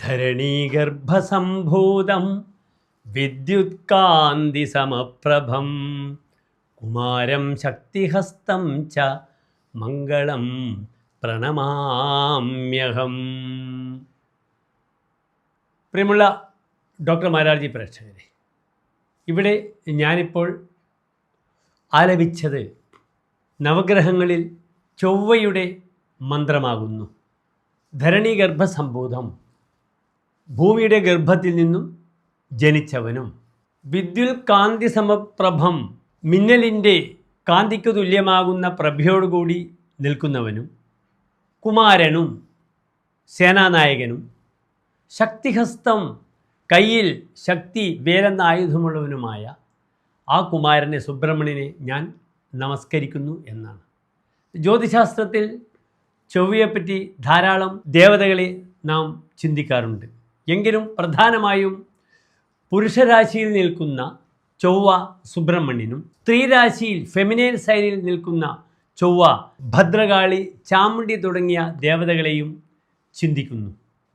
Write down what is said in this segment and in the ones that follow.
ധരണീഗർഭസംഭൂതം വിദ്യുത്കാന്തിസമപ്രഭം കുമാരം ശക്തിഹസ്തം ച മംഗളം പ്രണമാമ്യഹം. പ്രിയമുള്ള ഡോക്ടർ മാരാർജി പ്രേക്ഷകരെ, ഇവിടെ ഞാനിപ്പോൾ ആലപിച്ചത് നവഗ്രഹങ്ങളിൽ ചൊവ്വയുടെ മന്ത്രമാകുന്നു. ധരണീഗർഭസംഭൂതം, ഭൂമിയുടെ ഗർഭത്തിൽ നിന്നും ജനിച്ചവനും, വിദ്യുൽ കാന്തി സമപ്രഭം, മിന്നലിൻ്റെ കാന്തിക്ക് തുല്യമാകുന്ന പ്രഭയോടുകൂടി നിൽക്കുന്നവനും, കുമാരനും സേനാനായകനും, ശക്തിഹസ്തം, കയ്യിൽ ശക്തി വേലെന്ന ആയുധമുള്ളവനുമായ ആ കുമാരനെ, സുബ്രഹ്മണ്യനെ ഞാൻ നമസ്കരിക്കുന്നു എന്നാണ്. ജ്യോതിശാസ്ത്രത്തിൽ ചൊവ്വയെപ്പറ്റി ധാരാളം ദേവതകളെ നാം ചിന്തിക്കാറുണ്ട്. എങ്കിലും പ്രധാനമായും പുരുഷരാശിയിൽ നിൽക്കുന്ന ചൊവ്വ സുബ്രഹ്മണ്യനും, സ്ത്രീരാശിയിൽ ഫെമിനൈൻ സൈനിൽ നിൽക്കുന്ന ചൊവ്വ ഭദ്രകാളി, ചാമുണ്ഡി തുടങ്ങിയ ദേവതകളെയും ചിന്തിക്കുന്നു.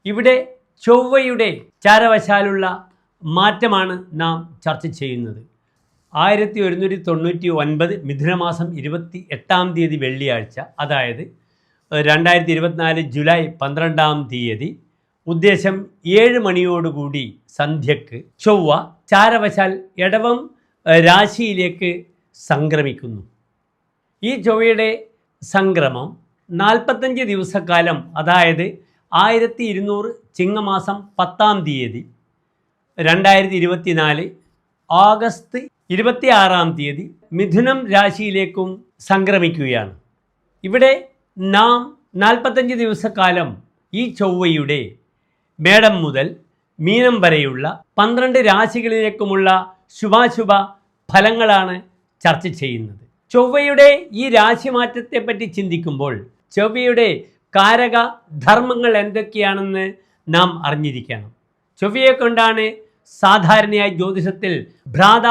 ഇവിടെ ചൊവ്വയുടെ ചാരവശാലുള്ള മാറ്റമാണ് നാം ചർച്ച ചെയ്യുന്നത്. 1199 മിഥുനമാസം 28 വെള്ളിയാഴ്ച, അതായത് 2024 ജൂലൈ 12 ഉദ്ദേശം 7 മണിയോടുകൂടി സന്ധ്യക്ക് ചൊവ്വ ചാരവശാൽ ഇടവം രാശിയിലേക്ക് സംക്രമിക്കുന്നു. ഈ ചൊവ്വയുടെ സംക്രമം 45 ദിവസക്കാലം, അതായത് 1200 ചിങ്ങമാസം 10 2024 ഓഗസ്റ്റ് 26 മിഥുനം രാശിയിലേക്കും സംക്രമിക്കുകയാണ്. ഇവിടെ നാം 45 ദിവസക്കാലം ഈ ചൊവ്വയുടെ മേടം മുതൽ മീനം വരെയുള്ള 12 രാശികളിലേക്കുമുള്ള ശുഭാശുഭ ഫലങ്ങളാണ് ചർച്ച ചെയ്യുന്നത്. ചൊവ്വയുടെ ഈ രാശിമാറ്റത്തെപ്പറ്റി ചിന്തിക്കുമ്പോൾ ചൊവ്വയുടെ കാരക ധർമ്മങ്ങൾ എന്തൊക്കെയാണെന്ന് നാം അറിഞ്ഞിരിക്കണം. ചൊവ്വയെ കൊണ്ടാണ് സാധാരണയായി ജ്യോതിഷത്തിൽ ഭ്രാത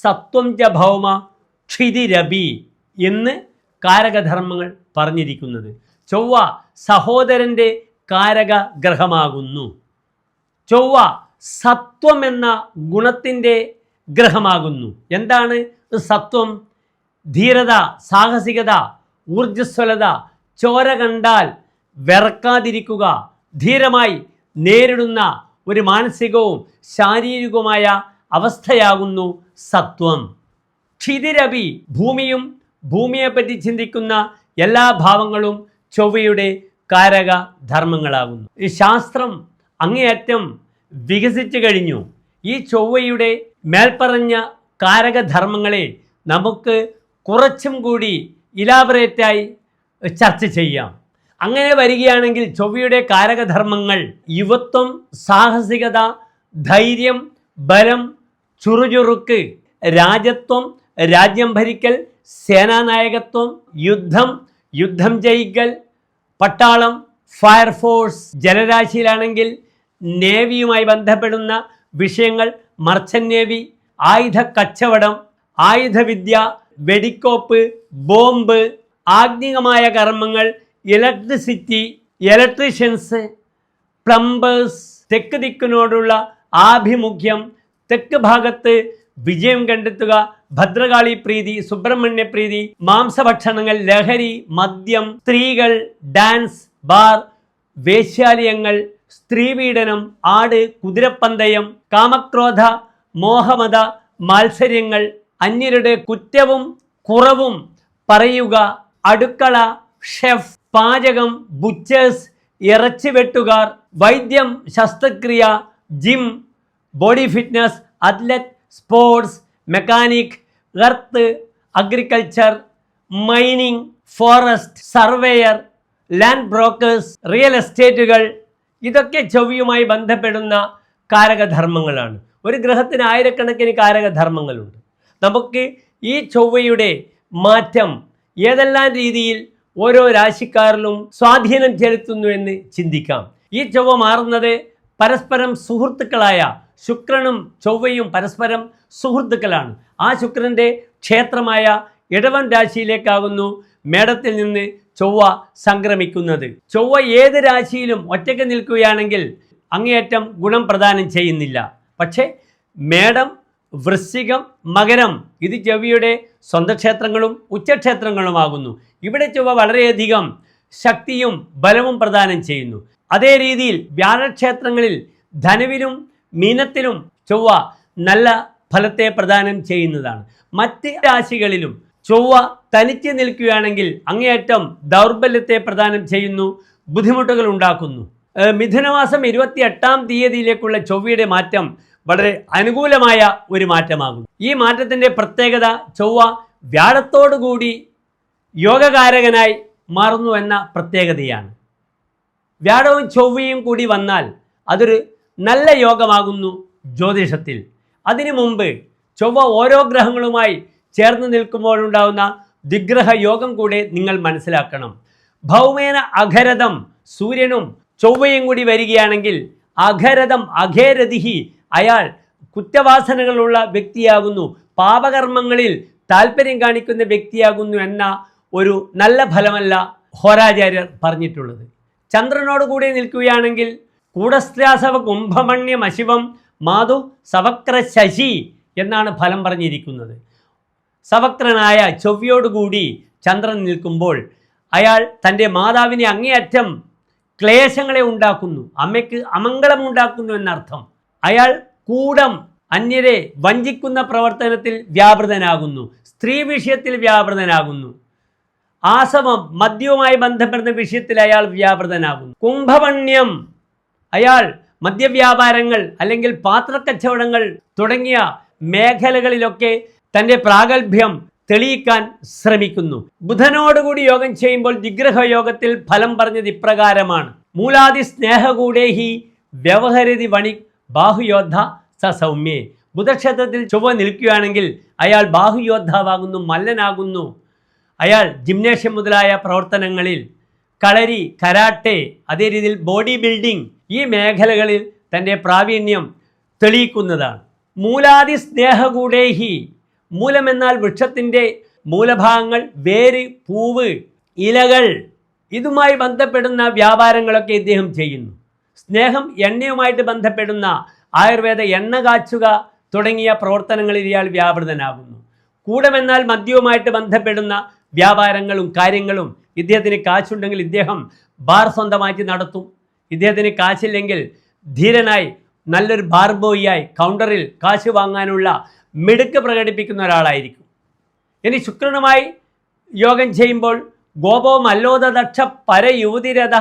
സത്വം ച ഭൗമ ക്ഷിതിരഭി എന്ന് കാരകധർമ്മങ്ങൾ പറഞ്ഞിരിക്കുന്നത്. ചൊവ്വ സഹോദരൻ്റെ കാരക ഗ്രഹമാകുന്നു. ചൊവ്വ സത്വം എന്ന ഗുണത്തിൻ്റെ ഗ്രഹമാകുന്നു. എന്താണ് സത്വം? ധീരത, സാഹസികത, ഊർജ്ജസ്വലത, ചോര കണ്ടാൽ വിറക്കാതിരിക്കുക, ധീരമായി നേരിടുന്ന ഒരു മാനസികവും ശാരീരികവുമായ അവസ്ഥയാകുന്നു സത്വം. ക്ഷിതിരഭി, ഭൂമിയും ഭൂമിയെപ്പറ്റി ചിന്തിക്കുന്ന എല്ലാ ഭാവങ്ങളും ചൊവ്വയുടെ കാരക ധർമ്മങ്ങളാകുന്നു. ഈ ശാസ്ത്രം അങ്ങേയറ്റം വികസിച്ചു കഴിഞ്ഞു. ഈ ചൊവ്വയുടെ മേൽപ്പറഞ്ഞ കാരകധർമ്മങ്ങളെ നമുക്ക് കുറച്ചും കൂടി ഇലാബറേറ്റായി ചർച്ച ചെയ്യാം. അങ്ങനെ വരികയാണെങ്കിൽ ചൊവ്വയുടെ കാരകധർമ്മങ്ങൾ യുവത്വം, സാഹസികത, ധൈര്യം, ബലം, ചുറുചുറുക്ക്, രാജത്വം, രാജ്യം ഭരിക്കൽ, സേനാനായകത്വം, യുദ്ധം ജയിക്കൽ, പട്ടാളം, ഫയർഫോഴ്സ്, ജലരാശിയിലാണെങ്കിൽ നേവിയുമായി ബന്ധപ്പെടുന്ന വിഷയങ്ങൾ, മർച്ചന്റ് നേവി, ആയുധ കച്ചവടം, ആയുധവിദ്യ, വെടിക്കോപ്പ്, ബോംബ്, ആഗ്നികമായ കർമ്മങ്ങൾ, ഇലക്ട്രിസിറ്റി, ഇലക്ട്രീഷ്യൻസ്, പ്ലംബേഴ്സ്, തെക്ക് ദിക്കിനോടുള്ള ആഭിമുഖ്യം, തെക്ക് ഭാഗത്ത് വിജയം കണ്ടെത്തുക, ഭദ്രകാളി പ്രീതി, സുബ്രഹ്മണ്യ പ്രീതി, മാംസഭക്ഷണങ്ങൾ, ലഹരി, മദ്യം, സ്ത്രീകൾ, ഡാൻസ്, ബാർ, വേശ്യാലയങ്ങൾ, സ്ത്രീപീഡനം, ആട്, കുതിരപ്പന്തയം, കാമക്രോധ, മോഹമത മാത്സര്യങ്ങൾ, അന്യരുടെ കുറ്റവും കുറവും പറയുക, അടുക്കള, ഷെഫ്, പാചകം, ബുച്ചേഴ്സ്, ഇറച്ചി വെട്ടുകാർ, വൈദ്യം, ശസ്ത്രക്രിയ, gym, body fitness, athlete, sports, mechanic, earth, agriculture, mining, forest, surveyor, land brokers, real എസ്റ്റേറ്റുകൾ, ഇതൊക്കെ ചൊവ്വയുമായി ബന്ധപ്പെടുന്ന കാരകധർമ്മങ്ങളാണ്. ഒരു ഗ്രഹത്തിന് ആയിരക്കണക്കിന് കാരകധർമ്മങ്ങളുണ്ട്. നമുക്ക് ഈ ചൊവ്വയുടെ മാറ്റം ഏതെല്ലാം രീതിയിൽ ഓരോ രാശിക്കാരിലും സ്വാധീനം ചെലുത്തുന്നു എന്ന് ചിന്തിക്കാം. ഈ ചൊവ്വ മാറുന്നത് പരസ്പരം സുഹൃത്തുക്കളായ ശുക്രനും ചൊവ്വയും പരസ്പരം സുഹൃത്തുക്കളാണ്. ആ ശുക്രൻ്റെ ക്ഷേത്രമായ ഇടവൻ രാശിയിലേക്കാകുന്നു മേടത്തിൽ നിന്ന് ചൊവ്വ സംക്രമിക്കുന്നത്. ചൊവ്വ ഏത് രാശിയിലും ഒറ്റയ്ക്ക് നിൽക്കുകയാണെങ്കിൽ അങ്ങേയറ്റം ഗുണം പ്രദാനം ചെയ്യുന്നില്ല. പക്ഷേ മേടം, വൃശ്ചികം, മകരം ഇത് ചൊവ്വയുടെ സ്വന്തം ക്ഷേത്രങ്ങളും ഉച്ചക്ഷേത്രങ്ങളുമാകുന്നു. ഇവിടെ ചൊവ്വ വളരെയധികം ശക്തിയും ബലവും പ്രദാനം ചെയ്യുന്നു. അതേ രീതിയിൽ വ്യാഴക്ഷേത്രങ്ങളിൽ ധനുവിലും മീനത്തിലും ചൊവ്വ നല്ല ഫലത്തെ പ്രദാനം ചെയ്യുന്നതാണ്. മറ്റ് രാശികളിലും ചൊവ്വ തനിച്ച് നിൽക്കുകയാണെങ്കിൽ അങ്ങേയറ്റം ദൗർബല്യത്തെ പ്രദാനം ചെയ്യുന്നു, ബുദ്ധിമുട്ടുകൾ ഉണ്ടാക്കുന്നു. മിഥുനമാസം 28-ാം തീയതിയിലേക്കുള്ള ചൊവ്വയുടെ മാറ്റം വളരെ അനുകൂലമായ ഒരു മാറ്റമാകുന്നു. ഈ മാറ്റത്തിൻ്റെ പ്രത്യേകത ചൊവ്വ വ്യാഴത്തോടുകൂടി യോഗകാരകനായി മാറുന്നു എന്ന പ്രത്യേകതയാണ്. വ്യാഴവും ചൊവ്വയും കൂടി വന്നാൽ അതൊരു നല്ല യോഗമാകുന്നു ജ്യോതിഷത്തിൽ. അതിനു മുമ്പ് ചൊവ്വ ഓരോ ഗ്രഹങ്ങളുമായി ചേർന്ന് നിൽക്കുമ്പോഴുണ്ടാകുന്ന ദിഗ്രഹ യോഗം കൂടെ നിങ്ങൾ മനസ്സിലാക്കണം. ഭൗമേന അഘരതം സൂര്യനും ചൊവ്വയും കൂടി വരികയാണെങ്കിൽ അഘരതം അഘേരതിഹി അയാൾ കുറ്റവാസനകളുള്ള വ്യക്തിയാകുന്നു, പാപകർമ്മങ്ങളിൽ താല്പര്യം കാണിക്കുന്ന വ്യക്തിയാകുന്നു എന്ന ഒരു നല്ല ഫലമല്ല ഹോരാചാര്യർ പറഞ്ഞിട്ടുള്ളത്. ചന്ദ്രനോട് കൂടി നിൽക്കുകയാണെങ്കിൽ കൂടസ്ത്രാസവ കുംഭമണ്യം അശിവം മാതു സവക്ര ശശി എന്നാണ് ഫലം പറഞ്ഞിരിക്കുന്നത്. സവക്രനായ ചൊവ്വയോടുകൂടി ചന്ദ്രൻ നിൽക്കുമ്പോൾ അയാൾ തൻ്റെ മാതാവിനെ അങ്ങേയറ്റം ക്ലേശങ്ങളെ ഉണ്ടാക്കുന്നു, അമ്മയ്ക്ക് അമംഗളം ഉണ്ടാക്കുന്നു എന്നർത്ഥം. അയാൾ കൂടം അന്യരെ വഞ്ചിക്കുന്ന പ്രവർത്തനത്തിൽ വ്യാപൃതനാകുന്നു, സ്ത്രീ വിഷയത്തിൽ വ്യാപൃതനാകുന്നു, ആസവം മദ്യവുമായി ബന്ധപ്പെടുന്ന വിഷയത്തിൽ അയാൾ വ്യാപൃതനാകുന്നു. കുംഭവണ്യം അയാൾ മദ്യവ്യാപാരങ്ങൾ അല്ലെങ്കിൽ പാത്രക്കച്ചവടങ്ങൾ തുടങ്ങിയ മേഖലകളിലൊക്കെ തൻ്റെ പ്രാഗൽഭ്യം തെളിയിക്കാൻ ശ്രമിക്കുന്നു. ബുധനോടുകൂടി യോഗം ചെയ്യുമ്പോൾ ദിഗ്രഹ യോഗത്തിൽ ഫലം പറഞ്ഞത് ഇപ്രകാരമാണ്: മൂലാദി സ്നേഹകൂടേഹി വ്യവഹരതി വണി ബാഹുയോദ്ധ സ സൗമ്യേ. ബുധക്ഷേത്രത്തിൽ ചൊവ്വ നിൽക്കുകയാണെങ്കിൽ അയാൾ ബാഹുയോദ്ധാവാകുന്നു, മല്ലനാകുന്നു. അയാൾ ജിംനേഷ്യം മുതലായ പ്രവർത്തനങ്ങളിൽ, കളരി, കരാട്ടെ, അതേ രീതിയിൽ ബോഡി ബിൽഡിംഗ് ഈ മേഖലകളിൽ തൻ്റെ പ്രാവീണ്യം തെളിയിക്കുന്നതാണ്. മൂലാദി സ്നേഹകൂടേഹി, മൂലമെന്നാൽ വൃക്ഷത്തിൻ്റെ മൂലഭാഗങ്ങൾ, വേര്, പൂവ്, ഇലകൾ, ഇതുമായി ബന്ധപ്പെടുന്ന വ്യാപാരങ്ങളൊക്കെ ഇദ്ദേഹം ചെയ്യുന്നു. സ്നേഹം എണ്ണയുമായിട്ട് ബന്ധപ്പെടുന്ന ആയുർവേദ എണ്ണ കാച്ചുക തുടങ്ങിയ പ്രവർത്തനങ്ങളിൽ ഇയാൾ വ്യാപൃതനാകുന്നു. കൂടമെന്നാൽ മദ്യവുമായിട്ട് ബന്ധപ്പെടുന്ന വ്യാപാരങ്ങളും കാര്യങ്ങളും. ഇദ്ദേഹത്തിന് കാശുണ്ടെങ്കിൽ ഇദ്ദേഹം ബാർ സ്വന്തമായിട്ട് നടത്തും. ഇദ്ദേഹത്തിന് കാശില്ലെങ്കിൽ ധീരനായി നല്ലൊരു ബാർ ബോയിയായി കൗണ്ടറിൽ കാശ് വാങ്ങാനുള്ള മിടുക്ക് പ്രകടിപ്പിക്കുന്ന ഒരാളായിരിക്കും. ഇനി ശുക്രനുമായി യോഗം ചെയ്യുമ്പോൾ ഗോപോ മല്ലോദ ദക്ഷ പരയുവതിരഥ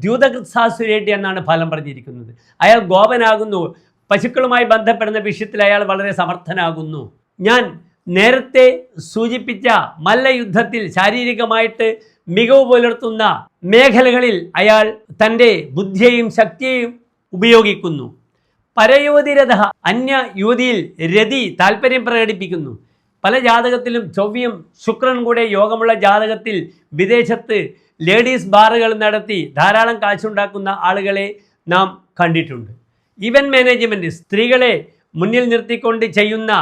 ദ്യൂതകൃത്സാസുരേഡ്ഡി എന്നാണ് ഫലം പറഞ്ഞിരിക്കുന്നത്. അയാൾ ഗോപനാകുന്നു, പശുക്കളുമായി ബന്ധപ്പെടുന്ന വിഷയത്തിൽ അയാൾ വളരെ സമർത്ഥനാകുന്നു. ഞാൻ നേരത്തെ സൂചിപ്പിച്ച മല്ലയുദ്ധത്തിൽ ശാരീരികമായിട്ട് മികവ് പുലർത്തുന്ന മേഖലകളിൽ അയാൾ തൻ്റെ ബുദ്ധിയെയും ശക്തിയെയും ഉപയോഗിക്കുന്നു. പരയുവതിരഥ, അന്യ യുവതിയിൽ രതി താല്പര്യം പ്രകടിപ്പിക്കുന്നു. പല ജാതകത്തിലും ചൊവ്വയും ശുക്രൻ കൂടെ യോഗമുള്ള ജാതകത്തിൽ വിദേശത്ത് ലേഡീസ് ബാറുകൾ നടത്തി ധാരാളം കാശുണ്ടാക്കുന്ന ആളുകളെ നാം കണ്ടിട്ടുണ്ട്. ഇവൻറ്റ് മാനേജ്മെൻറ്റ്, സ്ത്രീകളെ മുന്നിൽ നിർത്തിക്കൊണ്ട് ചെയ്യുന്ന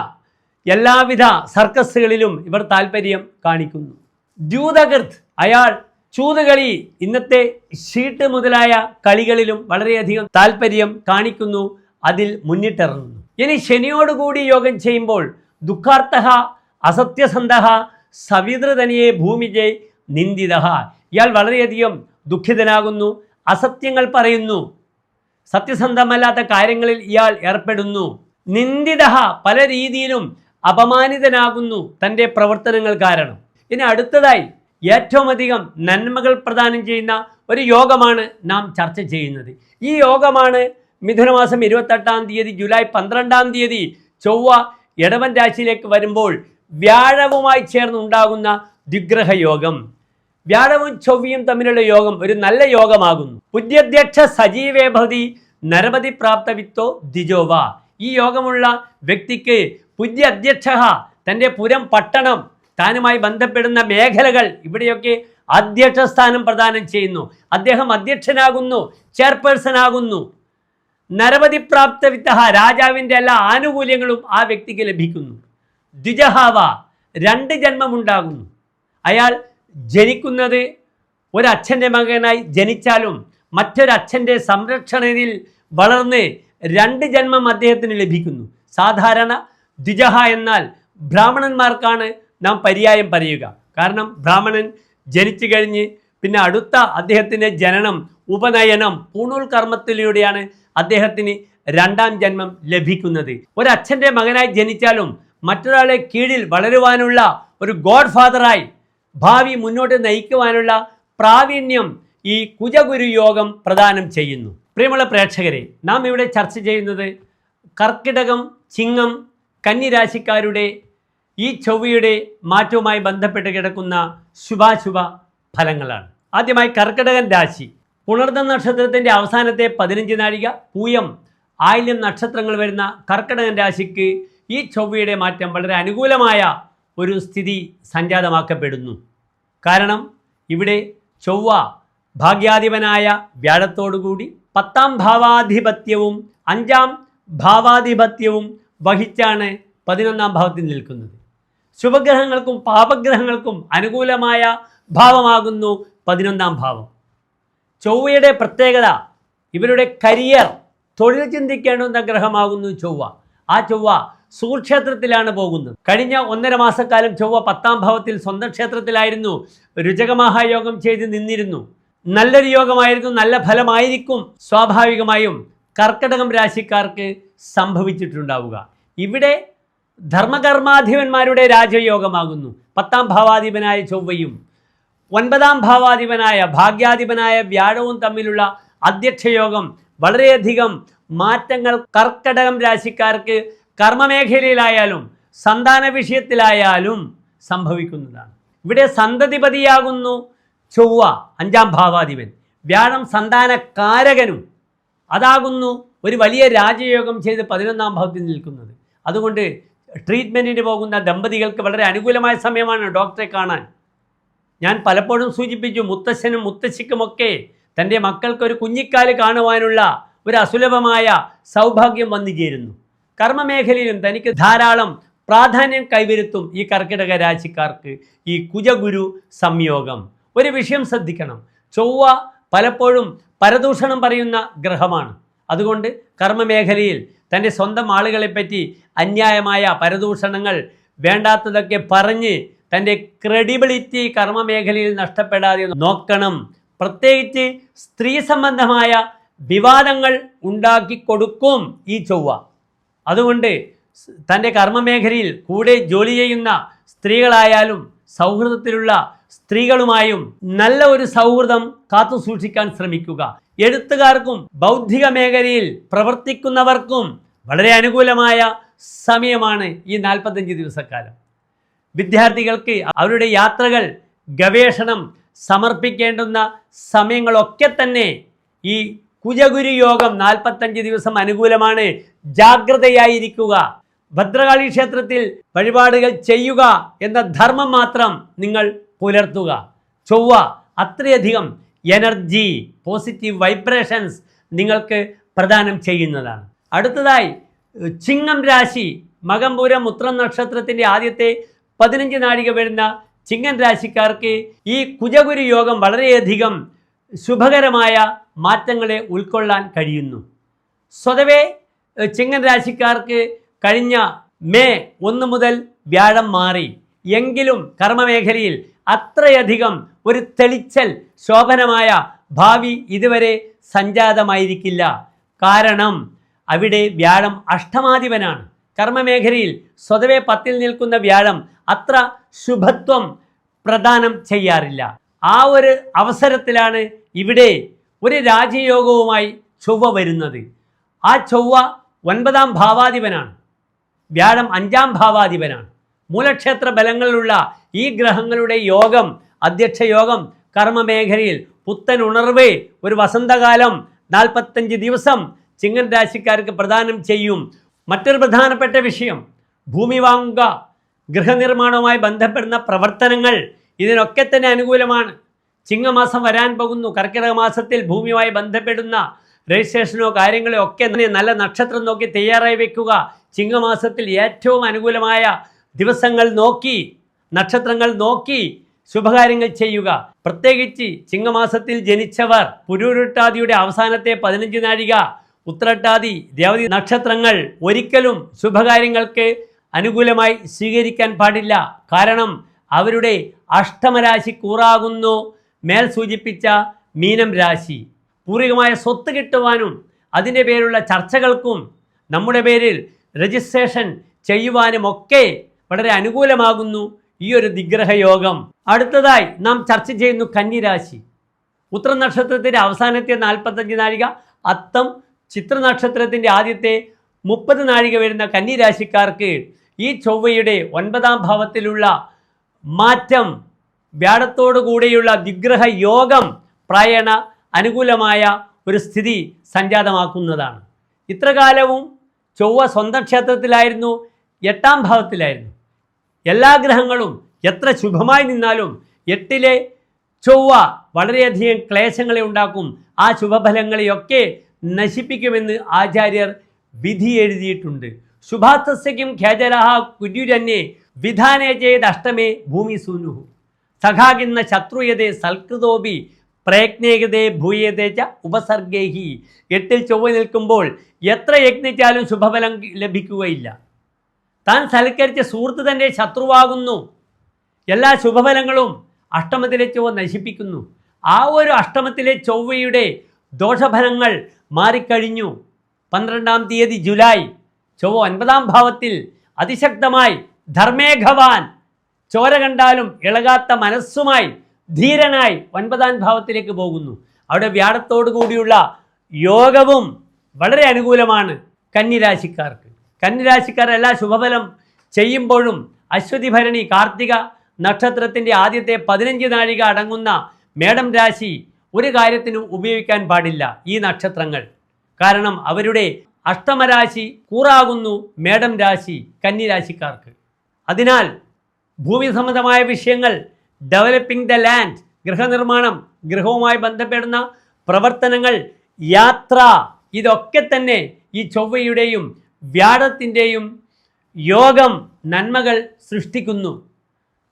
എല്ലാവിധ സർക്കസുകളിലും ഇവർ താല്പര്യം കാണിക്കുന്നു. ദ്യൂതകൃത്, അയാൾ ചൂതുകളി, ഇന്നത്തെ ഷീട്ട് മുതലായ കളികളിലും വളരെയധികം താല്പര്യം കാണിക്കുന്നു, അതിൽ മുന്നിട്ടിറങ്ങുന്നു. ഇനി ശനിയോടുകൂടി യോഗം ചെയ്യുമ്പോൾ ദുഃഖാർത്ഥ അസത്യസന്ധ സവിതൃതനിയെ ഭൂമിജെ നിന്ദിത, ഇയാൾ വളരെയധികം ദുഃഖിതനാകുന്നു, അസത്യങ്ങൾ പറയുന്നു, സത്യസന്ധമല്ലാത്ത കാര്യങ്ങളിൽ ഇയാൾ ഏർപ്പെടുന്നു. നിന്ദിത, പല രീതിയിലും അപമാനിതനാകുന്നു തൻ്റെ പ്രവർത്തനങ്ങൾ കാരണം. ഇനി അടുത്തതായി ഏറ്റവും അധികം നന്മകൾ പ്രദാനം ചെയ്യുന്ന ഒരു യോഗമാണ് നാം ചർച്ച ചെയ്യുന്നത്. ഈ യോഗമാണ് മിഥുനമാസം 28-ാം തീയതി ജൂലൈ 12-ാം തീയതി ചൊവ്വ ഇടവൻ രാശിയിലേക്ക് വരുമ്പോൾ വ്യാഴവുമായി ചേർന്നുണ്ടാകുന്ന ദിഗ്രഹ യോഗം. വ്യാഴവും ചൊവ്വയും തമ്മിലുള്ള യോഗം ഒരു നല്ല യോഗമാകുന്നു. പുണ്യധ്യക്ഷ സജീവേ ഭവതി നരപതി പ്രാപ്തവിത്തോ ദ്വിജോവ. ഈ യോഗമുള്ള വ്യക്തിക്ക് പുണ്യ അധ്യക്ഷ, തൻ്റെ പുരം, പട്ടണം, താനുമായി ബന്ധപ്പെടുന്ന മേഖലകൾ ഇവിടെയൊക്കെ അധ്യക്ഷ സ്ഥാനം പ്രദാനം ചെയ്യുന്നു. അദ്ദേഹം അധ്യക്ഷനാകുന്നു, ചെയർപേഴ്സൺ ആകുന്നു. നരപതി പ്രാപ്തവിത്ത, രാജാവിൻ്റെ എല്ലാ ആനുകൂല്യങ്ങളും ആ വ്യക്തിക്ക് ലഭിക്കുന്നു. ദ്വിജഹാവ, 2 ജന്മമുണ്ടാകുന്നു. അയാൾ ജനിക്കുന്നത് ഒരച്ഛൻ്റെ മകനായി ജനിച്ചാലും മറ്റൊരച്ഛൻ്റെ സംരക്ഷണയിൽ വളർന്ന് 2 ജന്മം അദ്ദേഹത്തിന് ലഭിക്കുന്നു. സാധാരണ ദ്വിജഹ എന്നാൽ ബ്രാഹ്മണന്മാർക്കാണ് നാം പര്യായം പറയുക. കാരണം ബ്രാഹ്മണൻ ജനിച്ചു കഴിഞ്ഞ് പിന്നെ അടുത്ത അദ്ദേഹത്തിൻ്റെ ജനനം, ഉപനയനം, പൂണൂൽ കർമ്മത്തിലൂടെയാണ് അദ്ദേഹത്തിന് 2ാം ജന്മം ലഭിക്കുന്നത്. ഒരച്ഛൻ്റെ മകനായി ജനിച്ചാലും മറ്റൊരാളെ കീഴിൽ വളരുവാനുള്ള ഒരു ഗോഡ് ഫാദറായി ഭാവി മുന്നോട്ട് നയിക്കുവാനുള്ള പ്രാവീണ്യം ഈ കുജഗുരു യോഗം പ്രദാനം ചെയ്യുന്നു. പ്രിയമുള്ള പ്രേക്ഷകരെ, നാം ഇവിടെ ചർച്ച ചെയ്യുന്നത് കർക്കിടകം, ചിങ്ങം, കന്നി രാശിക്കാരുടെ ഈ ചൊവ്വയുടെ മാറ്റവുമായി ബന്ധപ്പെട്ട് കിടക്കുന്ന ശുഭാശുഭ ഫലങ്ങളാണ്. ആദ്യമായി കർക്കിടകൻ രാശി. പുണർദം നക്ഷത്രത്തിൻ്റെ അവസാനത്തെ 15 നാഴിക, പൂയം, ആയില്യം നക്ഷത്രങ്ങൾ വരുന്ന കർക്കിടകൻ രാശിക്ക് ഈ ചൊവ്വയുടെ മാറ്റം വളരെ അനുകൂലമായ ഒരു സ്ഥിതി സംജാതമാക്കപ്പെടുന്നു. കാരണം ഇവിടെ ചൊവ്വ ഭാഗ്യാധിപനായ വ്യാഴത്തോടുകൂടി 10ാം ഭാവാധിപത്യവും 5ാം ഭാവാധിപത്യവും വഹിച്ചാണ് 11ാം ഭാവത്തിൽ നിൽക്കുന്നത്. ശുഭഗ്രഹങ്ങൾക്കും പാപഗ്രഹങ്ങൾക്കും അനുകൂലമായ ഭാവമാകുന്നു 11ാം ഭാവം. ചൊവ്വയുടെ പ്രത്യേകത ഇവരുടെ കരിയർ, തൊഴിൽ ചിന്തിക്കേണ്ടുന്ന ഗ്രഹമാകുന്നു ചൊവ്വ. ആ ചൊവ്വ സുക്ഷേത്രത്തിലാണ് പോകുന്നത്. കഴിഞ്ഞ 1.5 മാസക്കാലം ചൊവ്വ 10ാം ഭാവത്തിൽ സ്വന്തം ക്ഷേത്രത്തിലായിരുന്നു. രുചകമഹായോഗം ചെയ്ത് നിന്നിരുന്നു. നല്ലൊരു യോഗമായിരുന്നു, നല്ല ഫലമായിരിക്കും സ്വാഭാവികമായും കർക്കിടകം രാശിക്കാർക്ക് സംഭവിച്ചിട്ടുണ്ടാവുക. ഇവിടെ ധർമ്മകർമാധിപന്മാരുടെ രാജയോഗമാകുന്നു. 10ാം ഭാവാധിപനായ ചൊവ്വയും 9ാം ഭാവാധിപനായ ഭാഗ്യാധിപനായ വ്യാഴവും തമ്മിലുള്ള അധ്യക്ഷയോഗം വളരെയധികം മാറ്റങ്ങൾ കർക്കിടകം രാശിക്കാർക്ക് കർമ്മമേഖലയിലായാലും സന്താന വിഷയത്തിലായാലും സംഭവിക്കുന്നതാണ്. ഇവിടെ സന്തതിപതിയാകുന്നു ചൊവ്വ, 5ാം ഭാവാധിപൻ. വ്യാഴം സന്താനകാരകനും. അതാകുന്നു ഒരു വലിയ രാജയോഗം ചെയ്ത് 11ാം ഭാവത്തിൽ നിൽക്കുന്നത്. അതുകൊണ്ട് ട്രീറ്റ്മെൻറ്റിന് പോകുന്ന ദമ്പതികൾക്ക് വളരെ അനുകൂലമായ സമയമാണ് ഡോക്ടറെ കാണാൻ. ഞാൻ പലപ്പോഴും സൂചിപ്പിച്ചു, മുത്തശ്ശനും മുത്തശ്ശിക്കുമൊക്കെ തൻ്റെ മക്കൾക്കൊരു കുഞ്ഞിക്കാല് കാണുവാനുള്ള ഒരു അസുലഭമായ സൗഭാഗ്യം വന്നു ചേരുന്നു. കർമ്മമേഖലയിലും തനിക്ക് ധാരാളം പ്രാധാന്യം കൈവരുത്തും ഈ കർക്കിടക രാശിക്കാർക്ക് ഈ കുജഗുരു സംയോഗം. ഒരു വിഷയം ശ്രദ്ധിക്കണം, ചൊവ്വ പലപ്പോഴും പരദൂഷണം പറയുന്ന ഗ്രഹമാണ്. അതുകൊണ്ട് കർമ്മമേഖലയിൽ തൻ്റെ സ്വന്തം ആളുകളെപ്പറ്റി അന്യായമായ പരദൂഷണങ്ങൾ, വേണ്ടാത്തതൊക്കെ പറഞ്ഞ് തൻ്റെ ക്രെഡിബിലിറ്റി കർമ്മമേഖലയിൽ നഷ്ടപ്പെടാതെ നോക്കണം. പ്രത്യേകിച്ച് സ്ത്രീ സംബന്ധമായ വിവാദങ്ങൾ ഉണ്ടാക്കി കൊടുക്കും ഈ ചൊവ്വ. അതുകൊണ്ട് തൻ്റെ കർമ്മമേഖലയിൽ കൂടെ ജോലി ചെയ്യുന്ന സ്ത്രീകളായാലും സൗഹൃദത്തിലുള്ള സ്ത്രീകളുമായും നല്ല ഒരു സൗഹൃദം കാത്തു സൂക്ഷിക്കാൻ ശ്രമിക്കുക. എഴുത്തുകാർക്കും ബൗദ്ധിക മേഖലയിൽ പ്രവർത്തിക്കുന്നവർക്കും വളരെ അനുകൂലമായ സമയമാണ് ഈ 45 ദിവസക്കാലം. വിദ്യാർത്ഥികൾക്ക് അവരുടെ യാത്രകൾ, ഗവേഷണം സമർപ്പിക്കേണ്ടുന്ന സമയങ്ങളൊക്കെ തന്നെ ഈ കുജഗുരു യോഗം 45 ദിവസം അനുകൂലമാണ്. ജാഗ്രതയായിരിക്കുക. ഭദ്രകാളി ക്ഷേത്രത്തിൽ വഴിപാടുകൾ ചെയ്യുക എന്ന ധർമ്മം മാത്രം നിങ്ങൾ പുലർത്തുക. ചൊവ്വ അത്രയധികം എനർജി, പോസിറ്റീവ് വൈബ്രേഷൻസ് നിങ്ങൾക്ക് പ്രദാനം ചെയ്യുന്നതാണ്. അടുത്തതായി ചിങ്ങം രാശി. മകംപൂരം ഉത്രം നക്ഷത്രത്തിൻ്റെ ആദ്യത്തെ 15 നാഴിക വരുന്ന ചിങ്ങൻ രാശിക്കാർക്ക് ഈ കുജഗുരു യോഗം വളരെയധികം ശുഭകരമായ മാറ്റങ്ങളെ ഉൾക്കൊള്ളാൻ കഴിയുന്നു. സ്വതവേ ചിങ്ങൻ രാശിക്കാർക്ക് കഴിഞ്ഞ മെയ് 1 മുതൽ വ്യാഴം മാറി. എങ്കിലും കർമ്മമേഖലയിൽ അത്രയധികം ഒരു തെളിച്ചൽ, ശോഭനമായ ഭാവി ഇതുവരെ സംജാതമായിരിക്കില്ല. കാരണം അവിടെ വ്യാഴം അഷ്ടമാധിപനാണ്. കർമ്മമേഖലയിൽ സ്വതവേ 10ൽ നിൽക്കുന്ന വ്യാഴം അത്ര ശുഭത്വം പ്രദാനം ചെയ്യാറില്ല. ആ ഒരു അവസരത്തിലാണ് ഇവിടെ ഒരു രാജയോഗവുമായി ചൊവ്വ വരുന്നത്. ആ ചൊവ്വ 9ാം ഭാവാധിപനാണ്. വ്യാഴം 5ാം ഭാവാധിപനാണ്. മൂലക്ഷേത്ര ബലങ്ങളിലുള്ള ഈ ഗ്രഹങ്ങളുടെ യോഗം, അധ്യക്ഷ യോഗം കർമ്മമേഖലയിൽ പുത്തൻ ഉണർവ്, ഒരു വസന്തകാലം 45 ദിവസം ചിങ്ങൻ രാശിക്കാർക്ക് പ്രദാനം ചെയ്യും. മറ്റൊരു പ്രധാനപ്പെട്ട വിഷയം, ഭൂമി വാങ്ങുക, ഗൃഹനിർമ്മാണവുമായി ബന്ധപ്പെടുന്ന പ്രവർത്തനങ്ങൾ, ഇതിനൊക്കെ തന്നെ അനുകൂലമാണ്. ചിങ്ങമാസം വരാൻ പോകുന്നു. കർക്കിടക മാസത്തിൽ ഭൂമിയുമായി ബന്ധപ്പെടുന്ന രജിസ്ട്രേഷനോ കാര്യങ്ങളോ ഒക്കെ നല്ല നക്ഷത്രം നോക്കി തയ്യാറായി വെക്കുക. ചിങ്ങമാസത്തിൽ ഏറ്റവും അനുകൂലമായ ദിവസങ്ങൾ നോക്കി, നക്ഷത്രങ്ങൾ നോക്കി ശുഭകാര്യങ്ങൾ ചെയ്യുക. പ്രത്യേകിച്ച് ചിങ്ങമാസത്തിൽ ജനിച്ചവർ പുരുരുട്ടാതിയുടെ അവസാനത്തെ 15 നാഴിക, ഉത്രട്ടാതി രേവതി നക്ഷത്രങ്ങൾ ഒരിക്കലും ശുഭകാര്യങ്ങൾക്ക് അനുകൂലമായി സ്വീകരിക്കാൻ പാടില്ല. കാരണം അവരുടെ അഷ്ടമരാശി കൂറാകുന്നു മേൽ സൂചിപ്പിച്ച മീനം രാശി. പൂർവികമായ സ്വത്ത് കിട്ടുവാനും അതിൻ്റെ പേരിലുള്ള ചർച്ചകൾക്കും നമ്മുടെ പേരിൽ രജിസ്ട്രേഷൻ ചെയ്യുവാനുമൊക്കെ വളരെ അനുകൂലമാകുന്നു ഈ ഒരു ദിഗ്രഹയോഗം. അടുത്തതായി നാം ചർച്ച ചെയ്യുന്നു കന്നിരാശി. ഉത്ര നക്ഷത്രത്തിൻ്റെ അവസാനത്തെ 45 നാഴിക, അത്തം ചിത്ര നക്ഷത്രത്തിൻ്റെ ആദ്യത്തെ 30 നാഴിക വരുന്ന കന്നിരാശിക്കാർക്ക് ഈ ചൊവ്വയുടെ 9ാം ഭാവത്തിലുള്ള മാറ്റം, വ്യാഴത്തോടു കൂടിയുള്ള ദിഗ്രഹ യോഗം പ്രായണ അനുകൂലമായ ഒരു സ്ഥിതി സംജാതമാക്കുന്നതാണ്. ഇത്രകാലവും ചൊവ്വ സ്വന്തം ക്ഷേത്രത്തിലായിരുന്നു, 8ാം ഭാവത്തിലായിരുന്നു. എല്ലാ ഗ്രഹങ്ങളും എത്ര ശുഭമായി നിന്നാലും 8ലെ ചൊവ്വ വളരെയധികം ക്ലേശങ്ങളെ ഉണ്ടാക്കും. ആ ശുഭഫലങ്ങളെയൊക്കെ നശിപ്പിക്കുമെന്ന് ആചാര്യർ വിധി എഴുതിയിട്ടുണ്ട്. ശുഭാത്തസ്യക്കും ഖേജരഹ കുര്യുരന്യേ വിധാനേ ചെയ്ത് അഷ്ടമേ ഭൂമി സൂനുഹു സഖാകിന്ന ശത്രുയതേ സൽകൃതോപി പ്രയജ്ഞേകതേ ഭൂയതേ ച ഉപസർഗേഹി. 8ൽ ചൊവ്വ നിൽക്കുമ്പോൾ എത്ര യജ്ഞിച്ചാലും ശുഭഫലം ലഭിക്കുകയില്ല. താൻ സൽക്കരിച്ച സുഹൃത്ത് തൻ്റെ ശത്രുവാകുന്നു. എല്ലാ ശുഭഫലങ്ങളും അഷ്ടമത്തിലെ ചൊവ്വ നശിപ്പിക്കുന്നു. ആ ഒരു അഷ്ടമത്തിലെ ചൊവ്വയുടെ ദോഷഫലങ്ങൾ മാറിക്കഴിഞ്ഞു. 12ാം തീയതി ജൂലൈ ചൊവ്വ 9ാം ഭാവത്തിൽ അതിശക്തമായി ധർമ്മേഘവാൻ, ചോര കണ്ടാലും ഇളകാത്ത മനസ്സുമായി ധീരനായി 9ാം ഭാവത്തിലേക്ക് പോകുന്നു. അവിടെ വ്യാഴത്തോടു കൂടിയുള്ള യോഗവും വളരെ അനുകൂലമാണ് കന്നിരാശിക്കാർക്ക്. കന്നിരാശിക്കാർ എല്ലാ ശുഭഫലം ചെയ്യുമ്പോഴും അശ്വതി ഭരണി കാർത്തിക നക്ഷത്രത്തിൻ്റെ ആദ്യത്തെ 15 നാഴിക അടങ്ങുന്ന മേടം രാശി ഒരു കാര്യത്തിനും ഉപയോഗിക്കാൻ പാടില്ല ഈ നക്ഷത്രങ്ങൾ. കാരണം അവരുടെ അഷ്ടമരാശി കൂറാകുന്നു മേടം രാശി കന്നിരാശിക്കാർക്ക്. അതിനാൽ ഭൂമി സംബന്ധമായ വിഷയങ്ങൾ, ഡെവലപ്പിംഗ് ദ ലാൻഡ്, ഗൃഹനിർമ്മാണം, ഗൃഹവുമായി ബന്ധപ്പെടുന്ന പ്രവർത്തനങ്ങൾ, യാത്ര, ഇതൊക്കെ തന്നെ ഈ ചൊവ്വയുടെയും വ്യാഴത്തിൻ്റെയും യോഗം നന്മകൾ സൃഷ്ടിക്കുന്നു.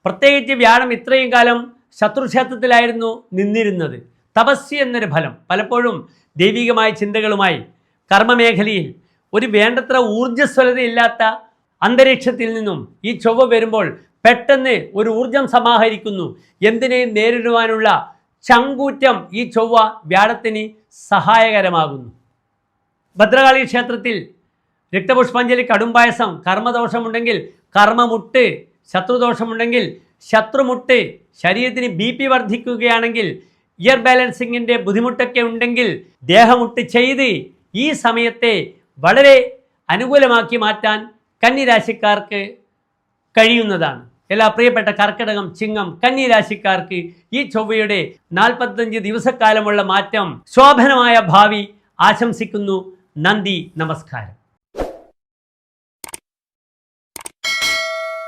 പ്രത്യേകിച്ച് വ്യാഴം ഇത്രയും കാലം ശത്രുക്ഷേത്രത്തിലായിരുന്നു നിന്നിരുന്നത്. തപസ്യ എന്നൊരു ഫലം പലപ്പോഴും ദൈവികമായ ചിന്തകളുമായി കർമ്മമേഖലയിൽ ഒരു വേണ്ടത്ര ഊർജ്ജസ്വലതയില്ലാത്ത അന്തരീക്ഷത്തിൽ നിന്നും ഈ ചൊവ്വ വരുമ്പോൾ പെട്ടെന്ന് ഒരു ഊർജം സമാഹരിക്കുന്നു. എന്തിനേയും നേരിടുവാനുള്ള ചങ്കൂറ്റം ഈ ചൊവ്വ വ്യാഴത്തിന് സഹായകരമാകുന്നു. ഭദ്രകാളി ക്ഷേത്രത്തിൽ രക്തപുഷ്പാഞ്ജലി, കടുംപായസം, കർമ്മദോഷമുണ്ടെങ്കിൽ കർമ്മമുട്ട്, ശത്രുദോഷമുണ്ടെങ്കിൽ ശത്രുമുട്ട്, ശരീരത്തിന് BP വർദ്ധിക്കുകയാണെങ്കിൽ, ഇയർ ബാലൻസിങ്ങിൻ്റെ ബുദ്ധിമുട്ടൊക്കെ ഉണ്ടെങ്കിൽ ദേഹമുട്ട് ചെയ്ത് ഈ സമയത്തെ വളരെ അനുകൂലമാക്കി മാറ്റാൻ കന്നിരാശിക്കാർക്ക് കഴിയുന്നതാണ്. എല്ലാ പ്രിയപ്പെട്ട കർക്കിടകം, ചിങ്ങം, കന്നിരാശിക്കാർക്ക് ഈ ചൊവ്വയുടെ 45 ദിവസക്കാലമുള്ള മാറ്റം ശോഭനമായ ഭാവി ആശംസിക്കുന്നു. നന്ദി, നമസ്കാരം.